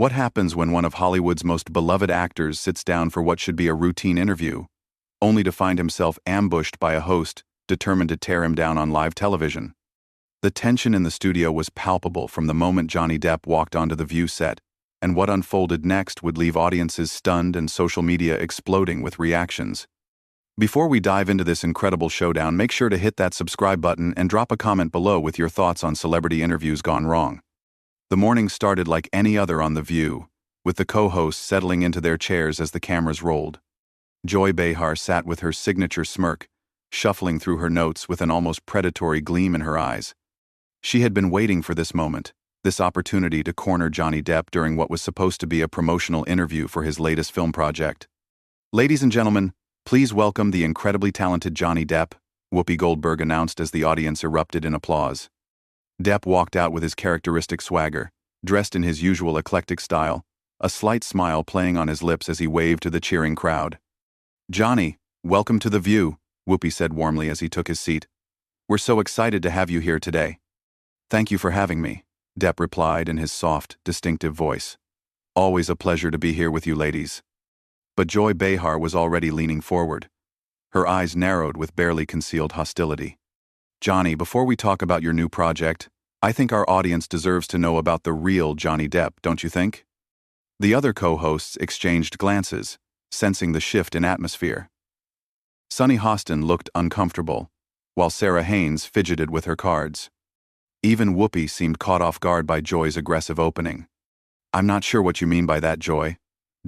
What happens when one of Hollywood's most beloved actors sits down for what should be a routine interview, only to find himself ambushed by a host determined to tear him down on live television? The tension in the studio was palpable from the moment Johnny Depp walked onto the View set, and what unfolded next would leave audiences stunned and social media exploding with reactions. Before we dive into this incredible showdown, make sure to hit that subscribe button and drop a comment below with your thoughts on celebrity interviews gone wrong. The morning started like any other on The View, with the co-hosts settling into their chairs as the cameras rolled. Joy Behar sat with her signature smirk, shuffling through her notes with an almost predatory gleam in her eyes. She had been waiting for this moment, this opportunity to corner Johnny Depp during what was supposed to be a promotional interview for his latest film project. "Ladies and gentlemen, please welcome the incredibly talented Johnny Depp," Whoopi Goldberg announced as the audience erupted in applause. Depp walked out with his characteristic swagger, dressed in his usual eclectic style, a slight smile playing on his lips as he waved to the cheering crowd. "Johnny, welcome to The View," Whoopi said warmly as he took his seat. "We're so excited to have you here today." "Thank you for having me," Depp replied in his soft, distinctive voice. "Always a pleasure to be here with you ladies." But Joy Behar was already leaning forward. Her eyes narrowed with barely concealed hostility. "Johnny, before we talk about your new project, I think our audience deserves to know about the real Johnny Depp, don't you think?" The other co-hosts exchanged glances, sensing the shift in atmosphere. Sunny Hostin looked uncomfortable, while Sarah Haynes fidgeted with her cards. Even Whoopi seemed caught off guard by Joy's aggressive opening. "I'm not sure what you mean by that, Joy,"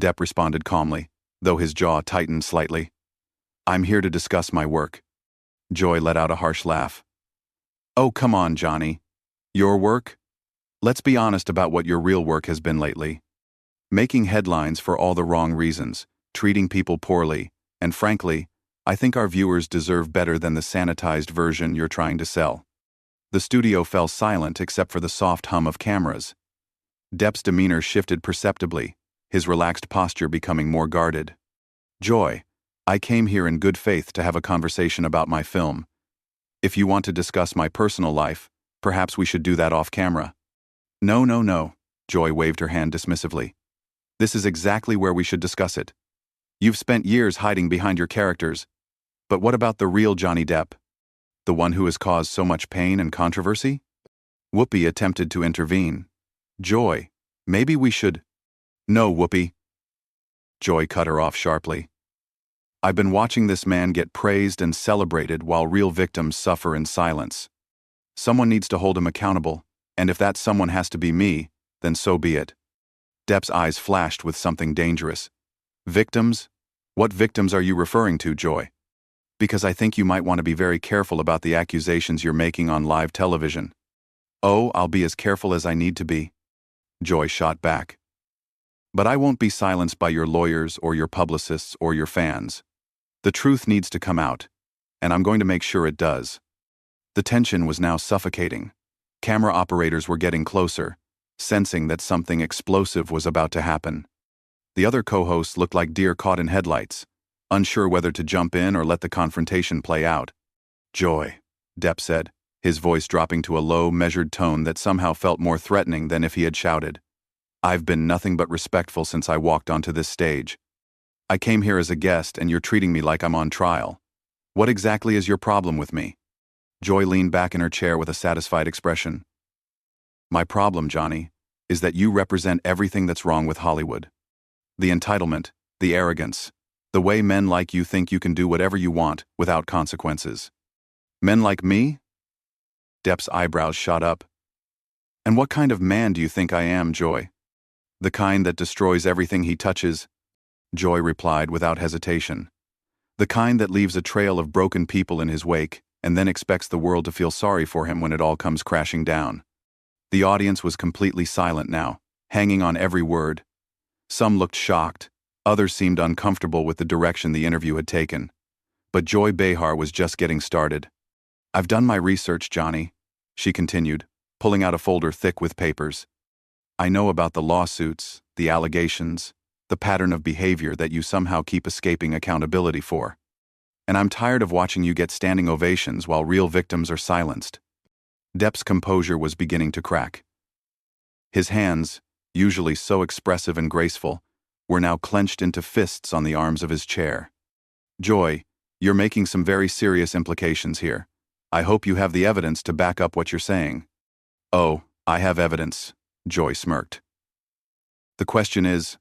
Depp responded calmly, though his jaw tightened slightly. "I'm here to discuss my work." Joy let out a harsh laugh. "Oh, come on, Johnny. Your work? Let's be honest about what your real work has been lately. Making headlines for all the wrong reasons, treating people poorly, and frankly, I think our viewers deserve better than the sanitized version you're trying to sell." The studio fell silent except for the soft hum of cameras. Depp's demeanor shifted perceptibly, his relaxed posture becoming more guarded. "Joy, I came here in good faith to have a conversation about my film. If you want to discuss my personal life, perhaps we should do that off camera." No, Joy waved her hand dismissively. "This is exactly where we should discuss it. You've spent years hiding behind your characters, but what about the real Johnny Depp? The one who has caused so much pain and controversy?" Whoopi attempted to intervene. "Joy, maybe we should—" "No, Whoopi." Joy cut her off sharply. "I've been watching this man get praised and celebrated while real victims suffer in silence. Someone needs to hold him accountable, and if that someone has to be me, then so be it." Depp's eyes flashed with something dangerous. "Victims? What victims are you referring to, Joy? Because I think you might want to be very careful about the accusations you're making on live television." "Oh, I'll be as careful as I need to be," Joy shot back. "But I won't be silenced by your lawyers or your publicists or your fans. The truth needs to come out, and I'm going to make sure it does." The tension was now suffocating. Camera operators were getting closer, sensing that something explosive was about to happen. The other co-hosts looked like deer caught in headlights, unsure whether to jump in or let the confrontation play out. "Joy," Depp said, his voice dropping to a low, measured tone that somehow felt more threatening than if he had shouted. "I've been nothing but respectful since I walked onto this stage. I came here as a guest and you're treating me like I'm on trial. What exactly is your problem with me?" Joy leaned back in her chair with a satisfied expression. "My problem, Johnny, is that you represent everything that's wrong with Hollywood. The entitlement, the arrogance, the way men like you think you can do whatever you want without consequences." "Men like me?" Depp's eyebrows shot up. "And what kind of man do you think I am, Joy?" "The kind that destroys everything he touches," Joy replied without hesitation. "The kind that leaves a trail of broken people in his wake and then expects the world to feel sorry for him when it all comes crashing down." The audience was completely silent now, hanging on every word. Some looked shocked, others seemed uncomfortable with the direction the interview had taken. But Joy Behar was just getting started. "I've done my research, Johnny," she continued, pulling out a folder thick with papers. "I know about the lawsuits, the allegations, the pattern of behavior that you somehow keep escaping accountability for. And I'm tired of watching you get standing ovations while real victims are silenced." Depp's composure was beginning to crack. His hands, usually so expressive and graceful, were now clenched into fists on the arms of his chair. Joy, you're making some very serious implications here. I hope you have the evidence to back up what you're saying. Oh, I have evidence, Joy smirked. The question is,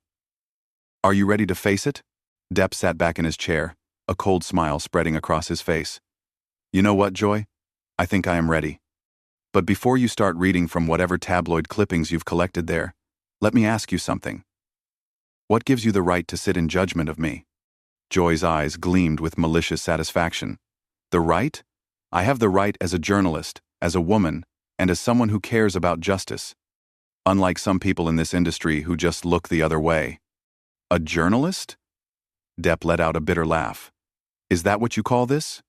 are you ready to face it? Depp sat back in his chair, a cold smile spreading across his face. You know what, Joy? I think I am ready. But before you start reading from whatever tabloid clippings you've collected there, let me ask you something. What gives you the right to sit in judgment of me? Joy's eyes gleamed with malicious satisfaction. The right? I have the right as a journalist, as a woman, and as someone who cares about justice. Unlike some people in this industry who just look the other way. A journalist? Depp let out a bitter laugh. Is that what you call this?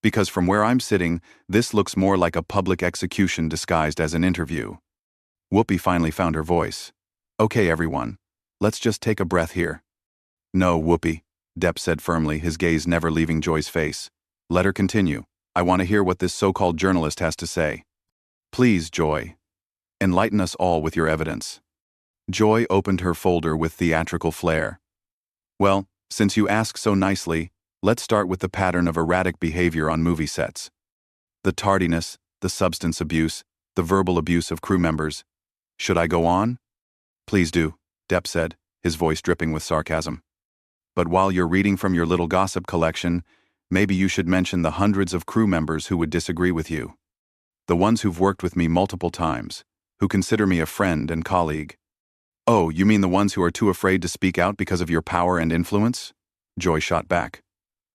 Because from where I'm sitting, this looks more like a public execution disguised as an interview. Whoopi finally found her voice. Okay, everyone. Let's just take a breath here. No, Whoopi, Depp said firmly, his gaze never leaving Joy's face. Let her continue. I want to hear what this so-called journalist has to say. Please, Joy. Enlighten us all with your evidence. Joy opened her folder with theatrical flair. Well, since you ask so nicely, let's start with the pattern of erratic behavior on movie sets. The tardiness, the substance abuse, the verbal abuse of crew members. Should I go on? Please do, Depp said, his voice dripping with sarcasm. But while you're reading from your little gossip collection, maybe you should mention the hundreds of crew members who would disagree with you. The ones who've worked with me multiple times, who consider me a friend and colleague. Oh, you mean the ones who are too afraid to speak out because of your power and influence? Joy shot back.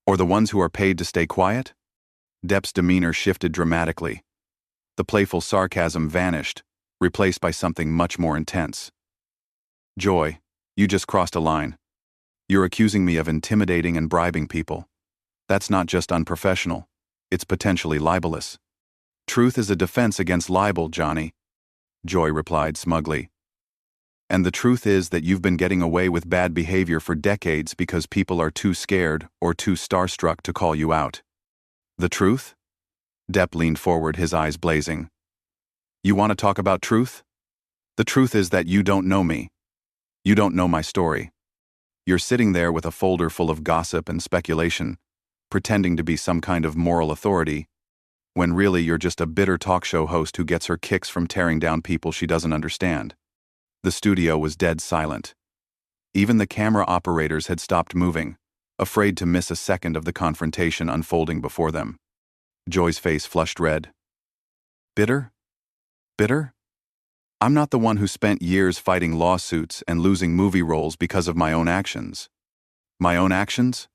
Or the ones who are paid to stay quiet? Depp's demeanor shifted dramatically. The playful sarcasm vanished, replaced by something much more intense. Joy, you just crossed a line. You're accusing me of intimidating and bribing people. That's not just unprofessional, it's potentially libelous. Truth is a defense against libel, Johnny, Joy replied smugly. And the truth is that you've been getting away with bad behavior for decades because people are too scared or too starstruck to call you out. The truth? Depp leaned forward, his eyes blazing. You want to talk about truth? The truth is that you don't know me. You don't know my story. You're sitting there with a folder full of gossip and speculation, pretending to be some kind of moral authority, when really you're just a bitter talk show host who gets her kicks from tearing down people she doesn't understand. The studio was dead silent. Even the camera operators had stopped moving, afraid to miss a second of the confrontation unfolding before them. Joy's face flushed red. Bitter? Bitter? I'm not the one who spent years fighting lawsuits and losing movie roles because of my own actions. My own actions?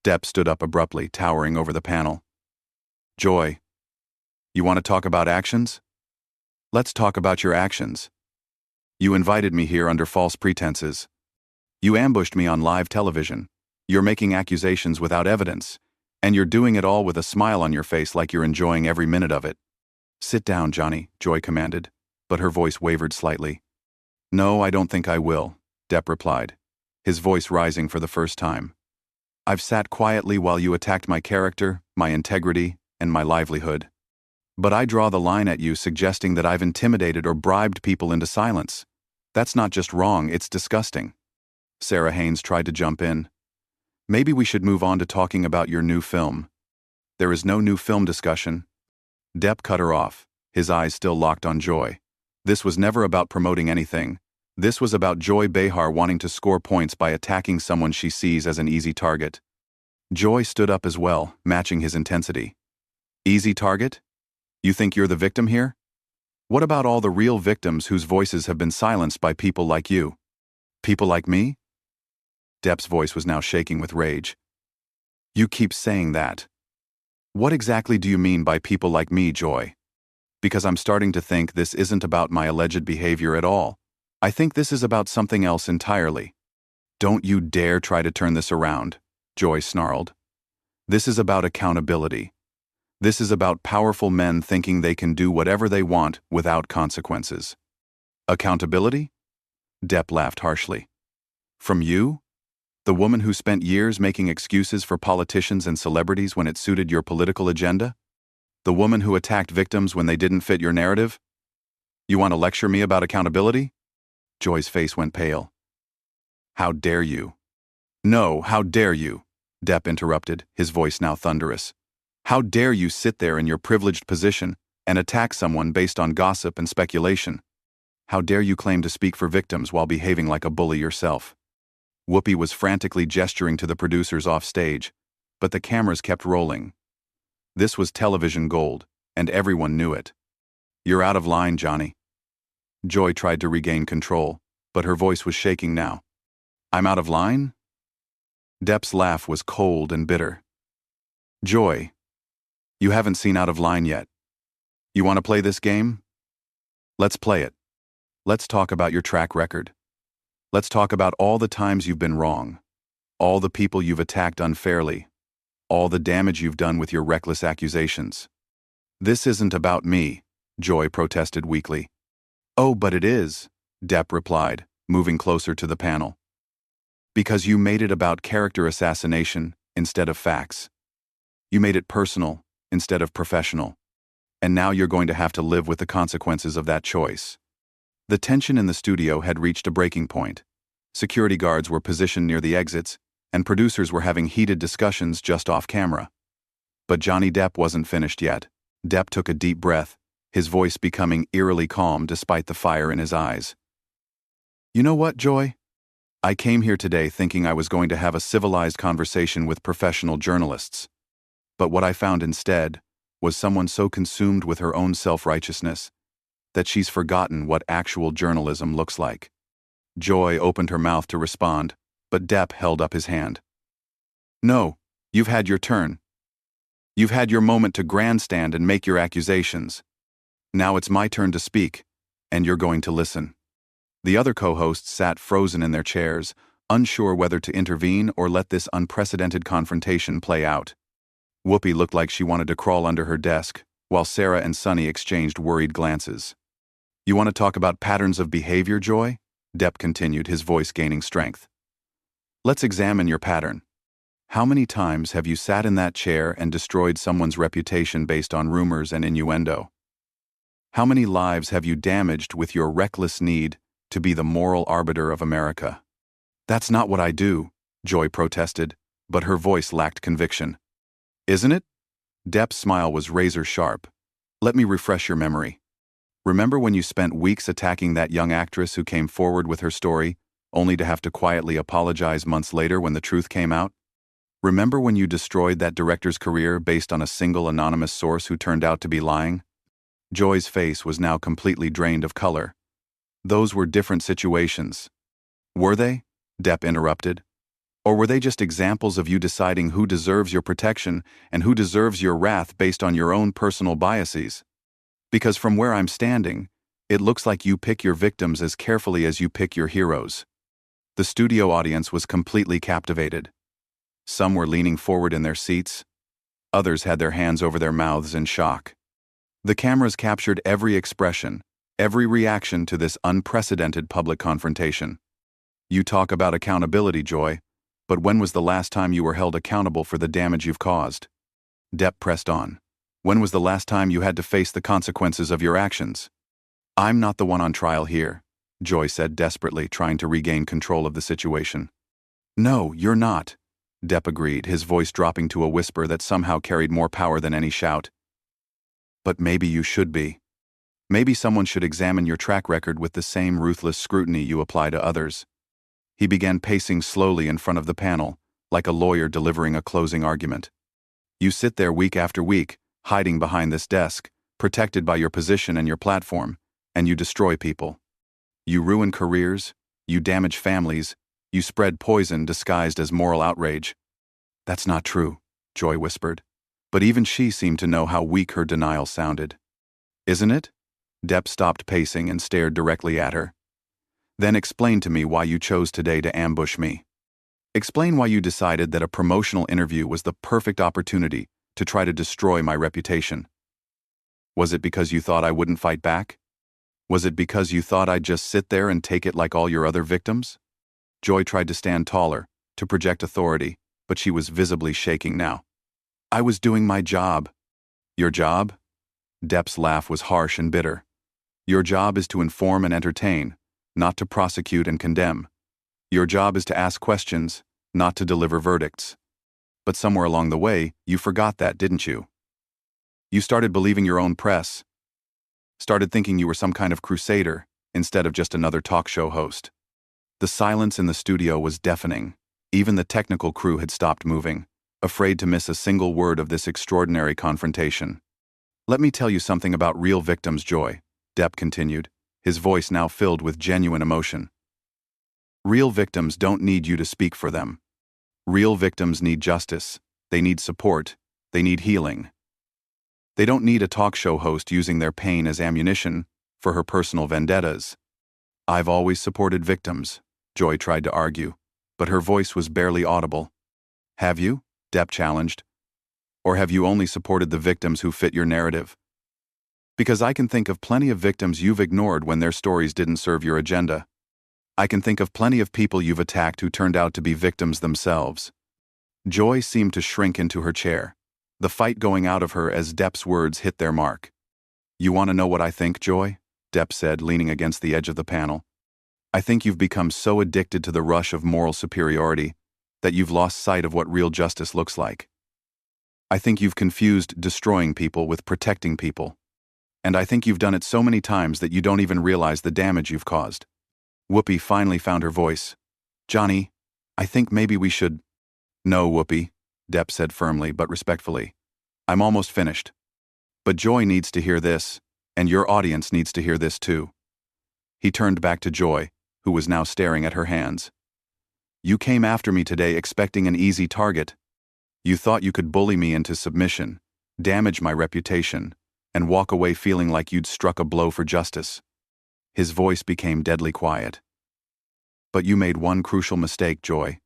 Depp stood up abruptly, towering over the panel. Joy, you want to talk about actions? Let's talk about your actions. You invited me here under false pretenses. You ambushed me on live television. You're making accusations without evidence, and you're doing it all with a smile on your face like you're enjoying every minute of it. Sit down, Johnny, Joy commanded, but her voice wavered slightly. No, I don't think I will, Depp replied, his voice rising for the first time. I've sat quietly while you attacked my character, my integrity, and my livelihood. But I draw the line at you suggesting that I've intimidated or bribed people into silence. That's not just wrong, it's disgusting. Sarah Haynes tried to jump in. Maybe we should move on to talking about your new film. There is no new film discussion. Depp cut her off, his eyes still locked on Joy. This was never about promoting anything. This was about Joy Behar wanting to score points by attacking someone she sees as an easy target. Joy stood up as well, matching his intensity. Easy target? You think you're the victim here? What about all the real victims whose voices have been silenced by people like you? People like me? Depp's voice was now shaking with rage. You keep saying that. What exactly do you mean by people like me, Joy? Because I'm starting to think this isn't about my alleged behavior at all. I think this is about something else entirely. Don't you dare try to turn this around, Joy snarled. This is about accountability. This is about powerful men thinking they can do whatever they want without consequences. Accountability? Depp laughed harshly. From you? The woman who spent years making excuses for politicians and celebrities when it suited your political agenda? The woman who attacked victims when they didn't fit your narrative? You want to lecture me about accountability? Joy's face went pale. How dare you? No, how dare you? Depp interrupted, his voice now thunderous. How dare you sit there in your privileged position and attack someone based on gossip and speculation? How dare you claim to speak for victims while behaving like a bully yourself? Whoopi was frantically gesturing to the producers off stage, but the cameras kept rolling. This was television gold, and everyone knew it. You're out of line, Johnny. Joy tried to regain control, but her voice was shaking now. I'm out of line? Depp's laugh was cold and bitter. Joy, you haven't seen Out of Line yet. You want to play this game? Let's play it. Let's talk about your track record. Let's talk about all the times you've been wrong, all the people you've attacked unfairly, all the damage you've done with your reckless accusations. This isn't about me, Joy protested weakly. Oh, but it is, Depp replied, moving closer to the panel. Because you made it about character assassination instead of facts. You made it personal instead of professional. And now you're going to have to live with the consequences of that choice. The tension in the studio had reached a breaking point. Security guards were positioned near the exits, and producers were having heated discussions just off camera. But Johnny Depp wasn't finished yet. Depp took a deep breath, his voice becoming eerily calm despite the fire in his eyes. You know what, Joy? I came here today thinking I was going to have a civilized conversation with professional journalists. But what I found instead was someone so consumed with her own self-righteousness that she's forgotten what actual journalism looks like. Joy opened her mouth to respond, but Depp held up his hand. No, you've had your turn. You've had your moment to grandstand and make your accusations. Now it's my turn to speak, and you're going to listen. The other co-hosts sat frozen in their chairs, unsure whether to intervene or let this unprecedented confrontation play out. Whoopi looked like she wanted to crawl under her desk, while Sarah and Sunny exchanged worried glances. You want to talk about patterns of behavior, Joy? Depp continued, his voice gaining strength. Let's examine your pattern. How many times have you sat in that chair and destroyed someone's reputation based on rumors and innuendo? How many lives have you damaged with your reckless need to be the moral arbiter of America? That's not what I do, Joy protested, but her voice lacked conviction. Isn't it? Depp's smile was razor sharp. Let me refresh your memory. Remember when you spent weeks attacking that young actress who came forward with her story, only to have to quietly apologize months later when the truth came out? Remember when you destroyed that director's career based on a single anonymous source who turned out to be lying? Joy's face was now completely drained of color. Those were different situations. Were they? Depp interrupted. Or were they just examples of you deciding who deserves your protection and who deserves your wrath based on your own personal biases? Because from where I'm standing, it looks like you pick your victims as carefully as you pick your heroes. The studio audience was completely captivated. Some were leaning forward in their seats. Others had their hands over their mouths in shock. The cameras captured every expression, every reaction to this unprecedented public confrontation. You talk about accountability, Joy, but when was the last time you were held accountable for the damage you've caused? Depp pressed on. When was the last time you had to face the consequences of your actions? I'm not the one on trial here, Joy said desperately, trying to regain control of the situation. No, you're not, Depp agreed, his voice dropping to a whisper that somehow carried more power than any shout. But maybe you should be. Maybe someone should examine your track record with the same ruthless scrutiny you apply to others. He began pacing slowly in front of the panel, like a lawyer delivering a closing argument. You sit there week after week, hiding behind this desk, protected by your position and your platform, and you destroy people. You ruin careers, you damage families, you spread poison disguised as moral outrage. That's not true, Joy whispered. But even she seemed to know how weak her denial sounded. Isn't it? Depp stopped pacing and stared directly at her. Then explain to me why you chose today to ambush me. Explain why you decided that a promotional interview was the perfect opportunity to try to destroy my reputation. Was it because you thought I wouldn't fight back? Was it because you thought I'd just sit there and take it like all your other victims? Joy tried to stand taller, to project authority, but she was visibly shaking now. I was doing my job. Your job? Depp's laugh was harsh and bitter. Your job is to inform and entertain, not to prosecute and condemn. Your job is to ask questions, not to deliver verdicts. But somewhere along the way, you forgot that, didn't you? You started believing your own press, started thinking you were some kind of crusader instead of just another talk show host. The silence in the studio was deafening. Even the technical crew had stopped moving, afraid to miss a single word of this extraordinary confrontation. Let me tell you something about real victims, Joy, Depp continued, his voice now filled with genuine emotion. Real victims don't need you to speak for them. Real victims need justice, they need support, they need healing. They don't need a talk show host using their pain as ammunition for her personal vendettas. I've always supported victims, Joy tried to argue, but her voice was barely audible. Have you? Depp challenged. Or have you only supported the victims who fit your narrative? Because I can think of plenty of victims you've ignored when their stories didn't serve your agenda. I can think of plenty of people you've attacked who turned out to be victims themselves. Joy seemed to shrink into her chair, the fight going out of her as Depp's words hit their mark. You want to know what I think, Joy? Depp said, leaning against the edge of the panel. I think you've become so addicted to the rush of moral superiority that you've lost sight of what real justice looks like. I think you've confused destroying people with protecting people. And I think you've done it so many times that you don't even realize the damage you've caused. Whoopi finally found her voice. Johnny, I think maybe we should... No, Whoopi, Depp said firmly but respectfully. I'm almost finished. But Joy needs to hear this, and your audience needs to hear this too. He turned back to Joy, who was now staring at her hands. You came after me today expecting an easy target. You thought you could bully me into submission, damage my reputation, and walk away feeling like you'd struck a blow for justice. His voice became deadly quiet. But you made one crucial mistake, Joy.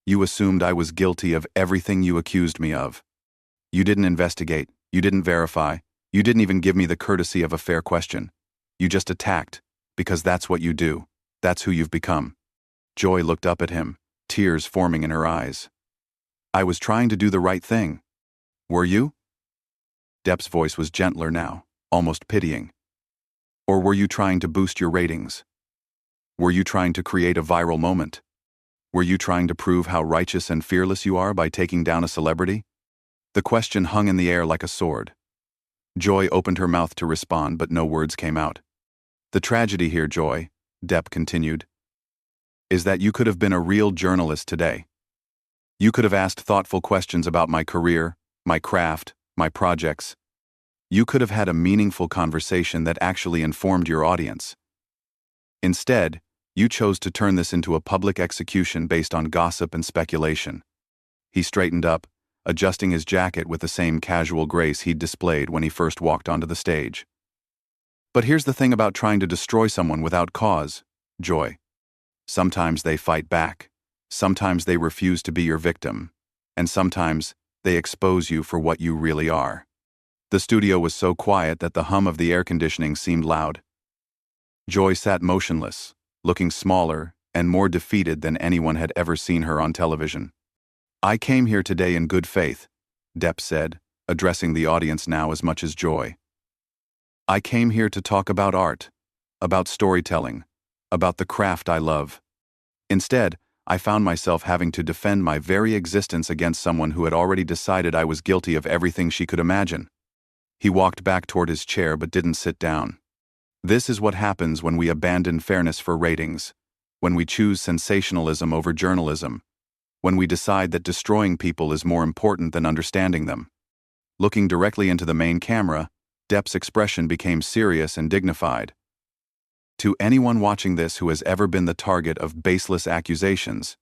You assumed I was guilty of everything you accused me of. You didn't investigate, you didn't verify, you didn't even give me the courtesy of a fair question. You just attacked, because that's what you do. That's who you've become. Joy looked up at him, tears forming in her eyes. I was trying to do the right thing. Were you? Depp's voice was gentler now, almost pitying. Or were you trying to boost your ratings? Were you trying to create a viral moment? Were you trying to prove how righteous and fearless you are by taking down a celebrity? The question hung in the air like a sword. Joy opened her mouth to respond, but no words came out. The tragedy here, Joy, Depp continued, is that you could have been a real journalist today. You could have asked thoughtful questions about my career, my craft, my projects. You could have had a meaningful conversation that actually informed your audience. Instead, you chose to turn this into a public execution based on gossip and speculation. He straightened up, adjusting his jacket with the same casual grace he'd displayed when he first walked onto the stage. But here's the thing about trying to destroy someone without cause, Joy. Sometimes they fight back. Sometimes they refuse to be your victim. And sometimes they expose you for what you really are. The studio was so quiet that the hum of the air conditioning seemed loud. Joy sat motionless, looking smaller and more defeated than anyone had ever seen her on television. I came here today in good faith, Depp said, addressing the audience now as much as Joy. I came here to talk about art, about storytelling, about the craft I love. Instead, I found myself having to defend my very existence against someone who had already decided I was guilty of everything she could imagine. He walked back toward his chair but didn't sit down. This is what happens when we abandon fairness for ratings, when we choose sensationalism over journalism, when we decide that destroying people is more important than understanding them. Looking directly into the main camera, Depp's expression became serious and dignified. To anyone watching this who has ever been the target of baseless accusations,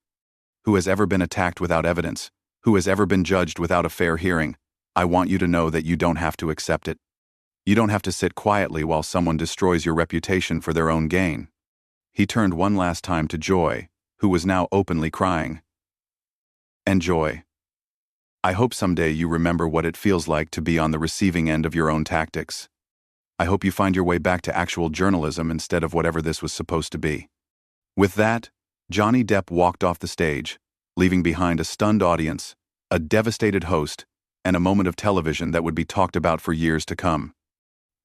who has ever been attacked without evidence, who has ever been judged without a fair hearing, I want you to know that you don't have to accept it. You don't have to sit quietly while someone destroys your reputation for their own gain. He turned one last time to Joy, who was now openly crying. And Joy, I hope someday you remember what it feels like to be on the receiving end of your own tactics. I hope you find your way back to actual journalism instead of whatever this was supposed to be. With that, Johnny Depp walked off the stage, leaving behind a stunned audience, a devastated host, and a moment of television that would be talked about for years to come.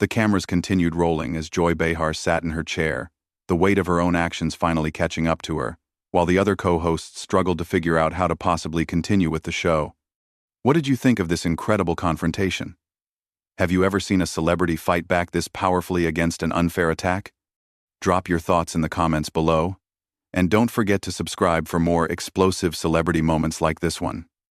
The cameras continued rolling as Joy Behar sat in her chair, the weight of her own actions finally catching up to her, while the other co-hosts struggled to figure out how to possibly continue with the show. What did you think of this incredible confrontation? Have you ever seen a celebrity fight back this powerfully against an unfair attack? Drop your thoughts in the comments below, and don't forget to subscribe for more explosive celebrity moments like this one.